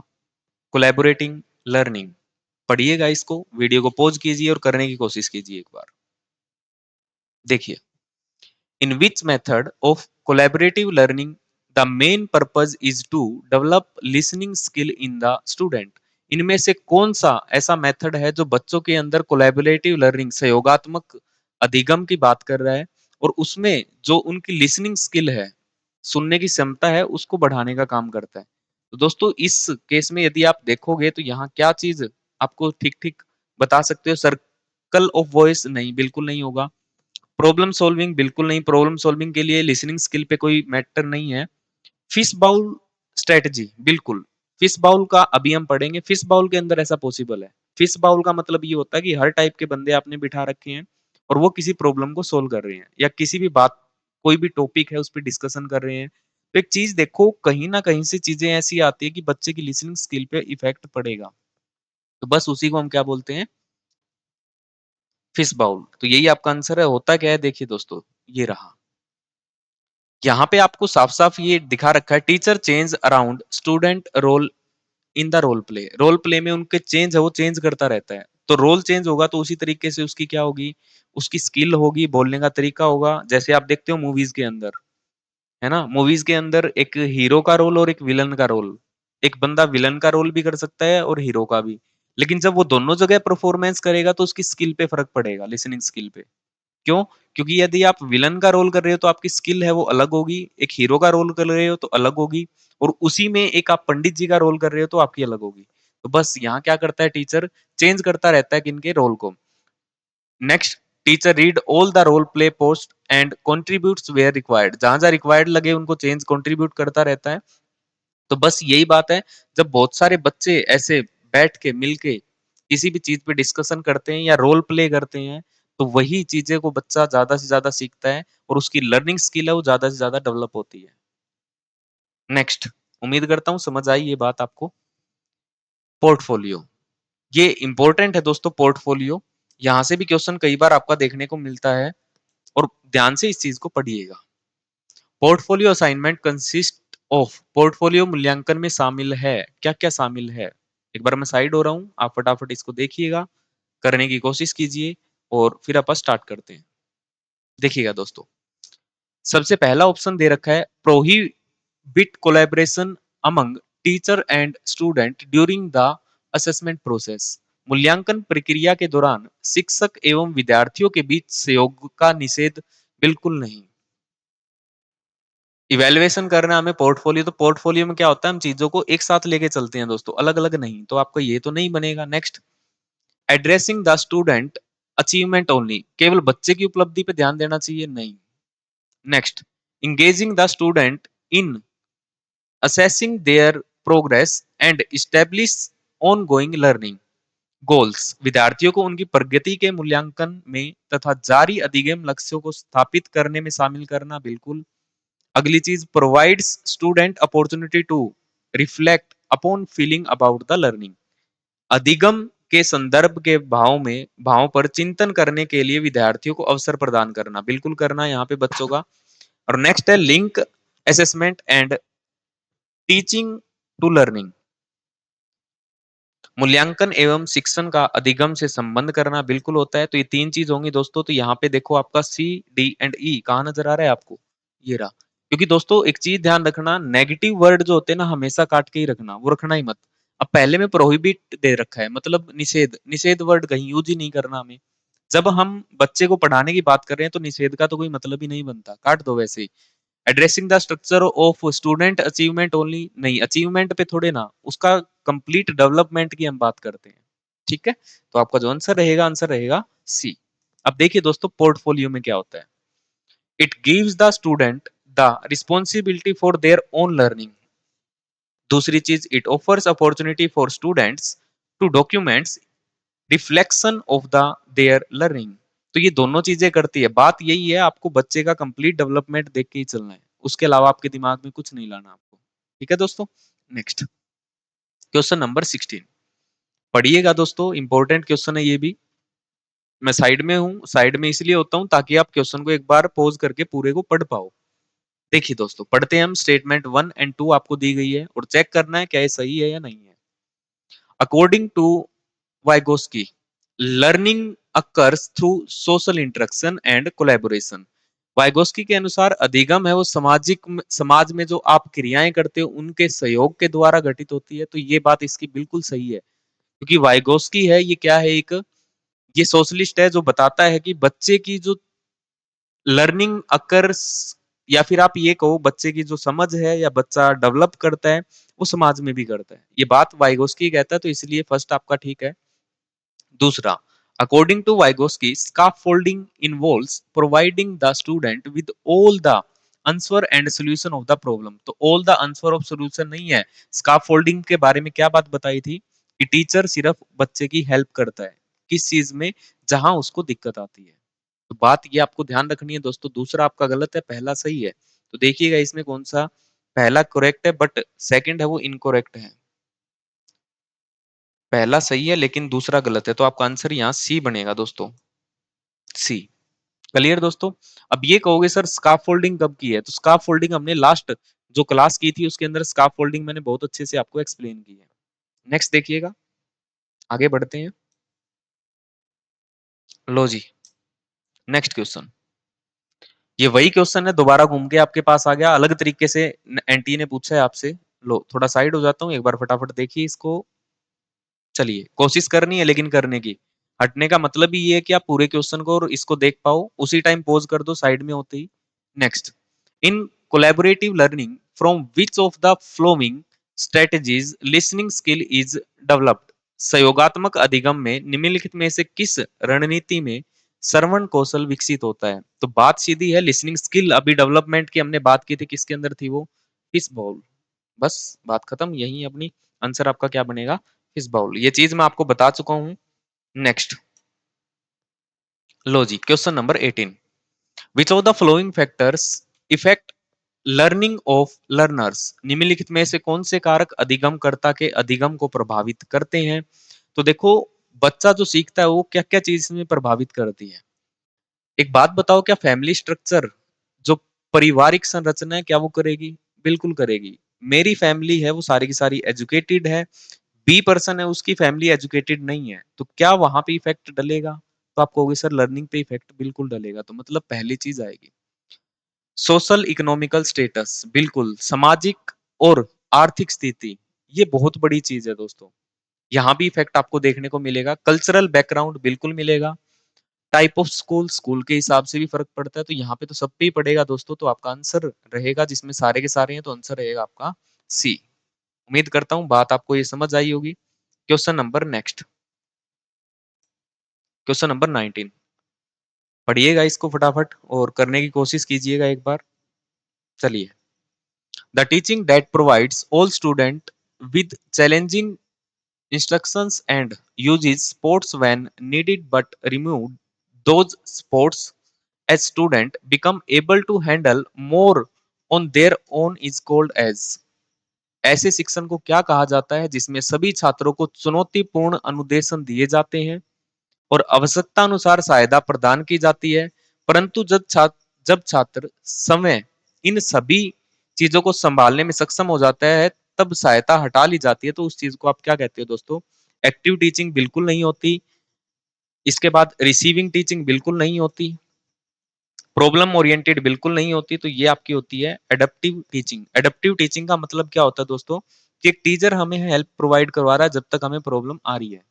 कोलैबोरेटिंग लर्निंग। पढ़िएगा इसको, वीडियो को पॉज कीजिए और करने की कोशिश कीजिए एक बार। देखिए, in which method of collaborative learning the main purpose is to develop listening skill in the student। इनमें से कौन सा ऐसा मेथड है जो बच्चों के अंदर कोलैबोरेटिव लर्निंग, सहयोगात्मक अधिगम की बात कर रहा है, और उसमें जो उनकी लिसनिंग स्किल है, सुनने की क्षमता है, उसको बढ़ाने का काम करता है। तो दोस्तों इस केस में यदि आप देखोगे तो यहाँ क्या चीज आपको ठीक ठीक बता सकते हो? सर्कल ऑफ वॉइस नहीं, बिल्कुल नहीं होगा। प्रॉब्लम सॉल्विंग, बिल्कुल नहीं, प्रॉब्लम सॉल्विंग के लिए लिसनिंग स्किल पे कोई मैटर नहीं है। फिश बाउल स्ट्रेटजी, बिल्कुल, फिश बाउल का अभी हम पढ़ेंगे। फिश बाउल के अंदर ऐसा पॉसिबल है। फिश बाउल का मतलब ये होता है कि हर टाइप के बंदे आपने बिठा रखे हैं और वो किसी प्रॉब्लम को सोल्व कर रहे हैं, या किसी भी बात, कोई भी टॉपिक है उस पर डिस्कशन कर रहे हैं। तो एक चीज देखो, कहीं ना कहीं से चीजें ऐसी आती है कि बच्चे की लिसनिंग स्किल पे इफेक्ट पड़ेगा, तो बस उसी को हम क्या बोलते हैं? Fish bowl. तो यही आपका आंसर है। होता क्या है, देखिए दोस्तों, ये रहा, यहाँ पे आपको साफ साफ ये दिखा रखा है, teacher change around student role in the role play. Role play में उनके चेंज है, वो चेंज करता रहता है, तो रोल चेंज होगा तो उसी तरीके से उसकी क्या होगी, उसकी स्किल होगी, बोलने का तरीका होगा। जैसे आप देखते हो मूवीज के अंदर, है ना, मूवीज के अंदर एक हीरो का रोल और एक विलन का रोल, एक बंदा विलन का रोल भी कर सकता है और हीरो का भी। लेकिन जब वो दोनों जगह परफॉर्मेंस करेगा तो उसकी स्किल पे फर्क पड़ेगा, लिसनिंग स्किल पे। क्यों? क्योंकि यदि आप विलन का रोल कर रहे हो तो आपकी स्किल है वो अलग होगी, एक हीरो का रोल कर रहे हो तो अलग होगी, और उसी में एक आप पंडित जी का रोल कर रहे हो तो आपकी अलग होगी। तो बस यहाँ क्या करता है, टीचर चेंज करता रहता है किनके रोल को। Next, teacher read all the role play post and contributes where required. जहां जहां रिक्वायर्ड लगे उनको चेंज कॉन्ट्रीब्यूट करता रहता है। तो बस यही बात है, जब बहुत सारे बच्चे ऐसे बैठ के मिलके किसी भी चीज पे डिस्कशन करते हैं या रोल प्ले करते हैं, तो वही चीजें को बच्चा ज्यादा से ज्यादा सीखता है और उसकी लर्निंग स्किल है वो ज्यादा से ज्यादा डेवलप होती है। नेक्स्ट, उम्मीद करता हूं समझ आई ये बात आपको। पोर्टफोलियो, ये इंपॉर्टेंट है दोस्तों, पोर्टफोलियो। यहां से भी क्वेश्चन कई बार आपका देखने को मिलता है, और ध्यान से इस चीज को पढ़िएगा। Portfolio assignment consist of, portfolio मूल्यांकन में शामिल है, क्या क्या शामिल है? एक बार मैं साइड हो रहा हूं, आप फटाफट इसको देखिएगा, करने की कोशिश कीजिए, और फिर आप स्टार्ट करते हैं। देखिएगा दोस्तों, सबसे पहला ऑप्शन दे रखा है, prohibit collaboration among teacher and student during the assessment process. मूल्यांकन प्रक्रिया के दौरान शिक्षक एवं विद्यार्थियों के बीच सहयोग का निषेध, बिल्कुल नहीं। इवैल्यूएशन करना है हमें पोर्टफोलियो, तो पोर्टफोलियो में क्या होता है, हम चीजों को एक साथ लेके चलते हैं दोस्तों, अलग अलग नहीं, तो आपका ये तो नहीं बनेगा। Next, addressing the student achievement only, केवल बच्चे की उपलब्धि पे ध्यान देना चाहिए, नहीं। Next, engaging the student in assessing there progress and establish ongoing learning goals, विद्यार्थियों को उनकी प्रगति के मूल्यांकन में तथा जारी अधिगम लक्ष्यों को स्थापित करने में शामिल करना, बिल्कुल। अगली चीज, provides student opportunity to reflect upon feeling about the learning, अधिगम के संदर्भ के भाव पर चिंतन करने के लिए विद्यार्थियों को अवसर प्रदान करना, बिल्कुल करना है यहाँ पे बच्चों का। और नेक्स्ट है link assessment and teaching to learning, मूल्यांकन एवं शिक्षण का अधिगम से संबंध करना, बिल्कुल होता है। तो ये तीन चीज होंगी दोस्तों। तो यहाँ पे देखो आपका सी डी एंड ई कहाँ नजर आ रहा है आपको, ये रहा। क्योंकि दोस्तों एक चीज ध्यान रखना, नेगेटिव वर्ड जो होते हैं ना हमेशा काट के ही रखना, वो रखना ही मत। अब पहले में प्रोहिबिट दे रखा है, मतलब निषेध, निषेध वर्ड कहीं यूज ही नहीं करना हमें। जब हम बच्चे को पढ़ाने की बात कर रहे हैं तो निषेध का तो कोई मतलब ही नहीं बनता, काट दो वैसे ही। Addressing the structure of student achievement only, नहीं, अचीवमेंट पे थोड़े ना, उसका कंप्लीट डेवलपमेंट की हम बात करते हैं। ठीक है, तो आपका जो आंसर रहेगा सी। अब देखिए दोस्तों पोर्टफोलियो में क्या होता है, it gives the student the responsibility for their own learning. दूसरी चीज, it offers opportunity for students to documents reflection of the their learning. तो ये दोनों चीजें करती है, बात यही है, आपको बच्चे का कंप्लीट डेवलपमेंट देख के ही चलना है, उसके अलावा आपके दिमाग में कुछ नहीं लाना आपको। ठीक है दोस्तों, नेक्स्ट क्वेश्चन नंबर 16 पढ़िएगा दोस्तों, इंपॉर्टेंट क्वेश्चन है ये भी। मैं साइड में हूँ, साइड में इसलिए होता हूँ ताकि आप क्वेश्चन को एक बार पॉज करके पूरे को पढ़ पाओ। देखिए दोस्तों, पढ़ते हैं हम। स्टेटमेंट 1 और 2 आपको दी गई है और चेक करना है क्या ये सही है या नहीं है। According to Vygotsky, learning occurs through social interaction and collaboration. Vygotsky के अनुसार अधिगम है वो समाज में जो आप क्रियाएं करते हो उनके सहयोग के द्वारा घटित होती है। तो ये बात इसकी बिल्कुल सही है, क्योंकि वाइगोस्की है ये क्या है, एक ये सोशलिस्ट है जो बताता है कि बच्चे की जो लर्निंग अकर्स, या फिर आप ये कहो बच्चे की जो समझ है या बच्चा डेवलप करता है वो समाज में भी करता है। ये बात वाइगोस्की कहता है, तो इसलिए फर्स्ट आपका ठीक है। दूसरा, according to Vygotsky, scaffolding involves providing the student with all the answer and solution of the problem. तो all the answer of solution नहीं है। स्काफोल्डिंग के बारे में क्या बात बताई थी कि टीचर सिर्फ बच्चे की हेल्प करता है किस चीज में, जहां उसको दिक्कत आती है। तो बात ये आपको ध्यान रखनी है दोस्तों। दूसरा आपका गलत है, पहला सही है। तो देखिएगा इसमें कौन सा, पहला करेक्ट है बट सेकंड है वो इनकरेक्ट है। पहला सही है लेकिन दूसरा गलत है, तो आपका आंसर यहाँ सी बनेगा दोस्तों, सी। क्लियर दोस्तों। अब ये कहोगे सर स्काफ फोल्डिंग कब की है, तो स्काफ फोल्डिंग हमने लास्ट जो क्लास की थी उसके अंदर स्काफ फोल्डिंग मैंने बहुत अच्छे से आपको एक्सप्लेन की है। नेक्स्ट देखिएगा, आगे बढ़ते हैं। लो जी, नेक्स्ट क्वेश्चन, ये वही क्वेश्चन है, दोबारा घूम के आपके पास आ गया, अलग तरीके से एनटी ने पूछा है आपसे। लो थोड़ा साइड हो जाता हूँ, एक बार फटाफट देखिए इसको। चलिए, कोशिश करनी है लेकिन करने की, हटने का मतलब ही ये है कि आप पूरे क्वेश्चन को और इसको देख पाओ, उसी टाइम पॉज कर दो साइड में होते ही। Next, in collaborative learning from which of the following strategies listening skill is developed. सहयोगात्मक अधिगम में निम्नलिखित में से किस रणनीति में श्रवण कौशल विकसित होता है। तो बात सीधी है, लिसनिंग स्किल अभी डेवलपमेंट की हमने बात की थी, किसके अंदर थी वो, फिश बाउल। बस बात खत्म, यही अपनी आंसर आपका क्या बनेगा, फिश बाउल। ये चीज मैं आपको बता चुका हूं। नेक्स्ट, लो जी, question number 18, which of the following factors effect learning of learners. निम्नलिखित में से कौन से कारक अधिगमकर्ता के अधिगम को प्रभावित करते हैं। तो देखो, बच्चा जो सीखता है वो क्या क्या चीज में प्रभावित करती है। एक बात बताओ, क्या फैमिली स्ट्रक्चर, जो पारिवारिक संरचना है, क्या वो करेगी, बिल्कुल करेगी। मेरी फैमिली है वो सारी की सारी एजुकेटेड है, बी पर्सन है उसकी फैमिली एजुकेटेड नहीं है, तो क्या वहां पे इफेक्ट डलेगा। तो आप कहोगे सर लर्निंग पे इफेक्ट बिल्कुल डलेगा, तो मतलब पहली चीज आएगी सोशल इकोनॉमिकल स्टेटस, बिल्कुल सामाजिक और आर्थिक स्थिति, ये बहुत बड़ी चीज है दोस्तों। यहाँ भी इफेक्ट आपको देखने को मिलेगा। कल्चरल बैकग्राउंड बिल्कुल मिलेगा। टाइप ऑफ स्कूल, स्कूल के हिसाब से भी फर्क पड़ता है, तो यहाँ पे तो सब पे ही पड़ेगा दोस्तों। तो आपका आंसर रहेगा, जिसमें सारे के सारे हैं, तो आंसर रहेगा आपका सी। उम्मीद करता हूँ बात आपको ये समझ आई होगी। Question number next, question number 19, पढ़िएगा इसको फटाफट और करने की कोशिश कीजिएगा एक बार। चलिए, the teaching that provides all student with challenging instructions and uses sports when needed but remove those sports as student become able to handle more on their own is called as। ऐसे शिक्षण को क्या कहा जाता है जिसमें सभी छात्रों को चुनौतीपूर्ण अनुदेशन दिए जाते हैं और आवश्यकता अनुसार सहायता प्रदान की जाती है, परंतु जब छात्र समय इन सभी चीजों को संभालने में सक्षम हो जाता है तब सहायता हटा ली जाती है। तो उस चीज को आप क्या कहते हो दोस्तों? एक्टिव टीचिंग बिल्कुल नहीं होती, इसके बाद रिसीविंग टीचिंग बिल्कुल नहीं होती, प्रॉब्लम ओरिएंटेड बिल्कुल नहीं होती, तो ये आपकी होती है एडेप्टिव टीचिंग। एडेप्टिव टीचिंग का मतलब क्या होता है दोस्तों? कि एक टीचर हमें हेल्प प्रोवाइड करवा रहा है जब तक हमें प्रॉब्लम आ रही है,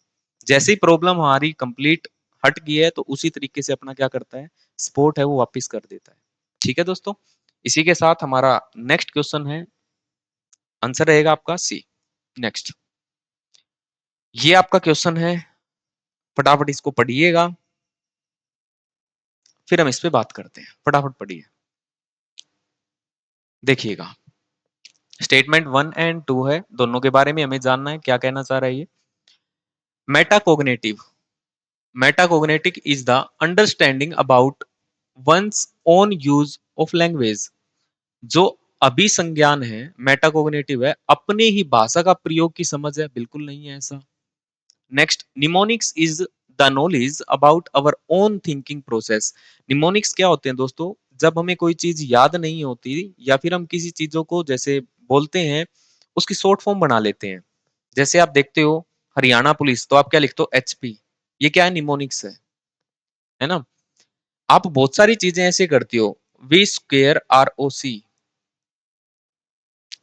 जैसे ही प्रॉब्लम हमारी कंप्लीट हट गई है तो उसी तरीके से अपना क्या करता है, सपोर्ट है वो वापस कर देता है। ठीक है दोस्तों, इसी के साथ हमारा नेक्स्ट क्वेश्चन है, आंसर रहेगा आपका सी। नेक्स्ट, ये आपका क्वेश्चन है, फटाफट इसको पढ़िएगा, फिर हम इस पे बात करते हैं। फटाफट पढ़िए, देखिएगा। स्टेटमेंट 1 एंड 2 है, दोनों के बारे में हमें जानना है क्या कहना चाह रहा है ये। Metacognitive, metacognitive is the understanding about one's own use of language. जो अभिसंज्ञान है, मेटाकोग्निटिव है, अपने ही भाषा का प्रयोग की समझ है, बिल्कुल नहीं है ऐसा। Next, mnemonics is the knowledge about our own thinking process. Mnemonics क्या होते हैं दोस्तों? जब हमें कोई चीज याद नहीं होती या फिर हम किसी चीजों को जैसे बोलते हैं उसकी शॉर्ट फॉर्म बना लेते हैं। जैसे आप देखते हो हरियाणा पुलिस, तो आप क्या लिखते हो? एचपी। ये क्या है? निमोनिक्स है ना। आप बहुत सारी चीजें ऐसे करती हो, वी स्क्वेयर आर ओ सी,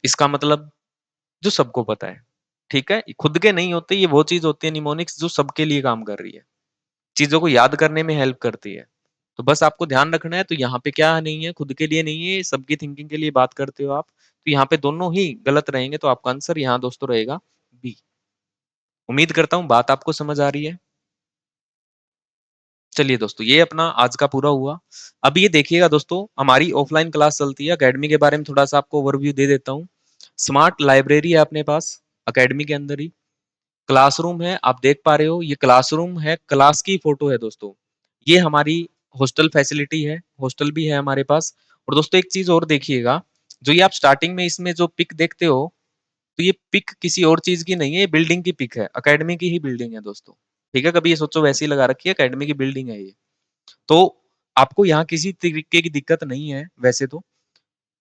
इसका मतलब जो सबको पता है। ठीक है, खुद के नहीं होते, ये वो चीज होती है निमोनिक्स जो सबके लिए काम कर रही है, चीजों को याद करने में हेल्प करती है। तो बस आपको ध्यान रखना है, तो यहाँ पे क्या नहीं है, खुद के लिए नहीं है, सबकी थिंकिंग के लिए बात करते हो आप, तो यहाँ पे दोनों ही गलत रहेंगे, तो आपका आंसर यहाँ दोस्तों रहेगा बी। उम्मीद करता हूँ बात आपको समझ आ रही है। चलिए दोस्तों, ये अपना आज का पूरा हुआ। अब ये देखिएगा दोस्तों, हमारी ऑफलाइन क्लास चलती है, अकेडमी के बारे में थोड़ा सा आपको ओवरव्यू दे देता हूँ। स्मार्ट लाइब्रेरी है अपने पास अकेडमी के अंदर ही, क्लासरूम है, आप देख पा रहे हो ये क्लासरूम है, क्लास की फोटो है दोस्तों। ये हमारी हॉस्टल फैसिलिटी है, हॉस्टल भी है हमारे पास। और दोस्तों एक चीज और देखिएगा, जो ये आप स्टार्टिंग में इसमें जो पिक देखते हो, तो ये पिक किसी और चीज की नहीं है, ये बिल्डिंग की पिक है, अकेडमी की ही बिल्डिंग है दोस्तों। ठीक है, कभी ये सोचो वैसे ही लगा रखी है, अकेडमी की बिल्डिंग है ये। तो आपको यहाँ किसी तरीके की दिक्कत नहीं है वैसे तो।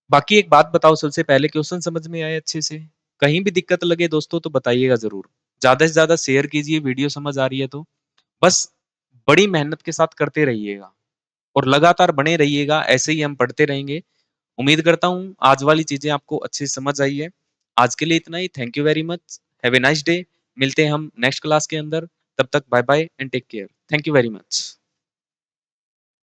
बाकी एक बात बताओ, सबसे पहले क्वेश्चन समझ में आए अच्छे से? कहीं भी दिक्कत लगे दोस्तों तो बताइएगा जरूर। ज्यादा से ज्यादा शेयर कीजिए, वीडियो समझ आ रही है तो। बस बड़ी मेहनत के साथ करते रहिएगा और लगातार बने रहिएगा, ऐसे ही हम पढ़ते रहेंगे। उम्मीद करता हूँ आज वाली चीजें आपको अच्छे से समझ आई है। आज के लिए इतना ही, thank you very much, have a nice day. मिलते हैं हम नेक्स्ट क्लास के अंदर, तब तक bye bye and take care, thank you very much.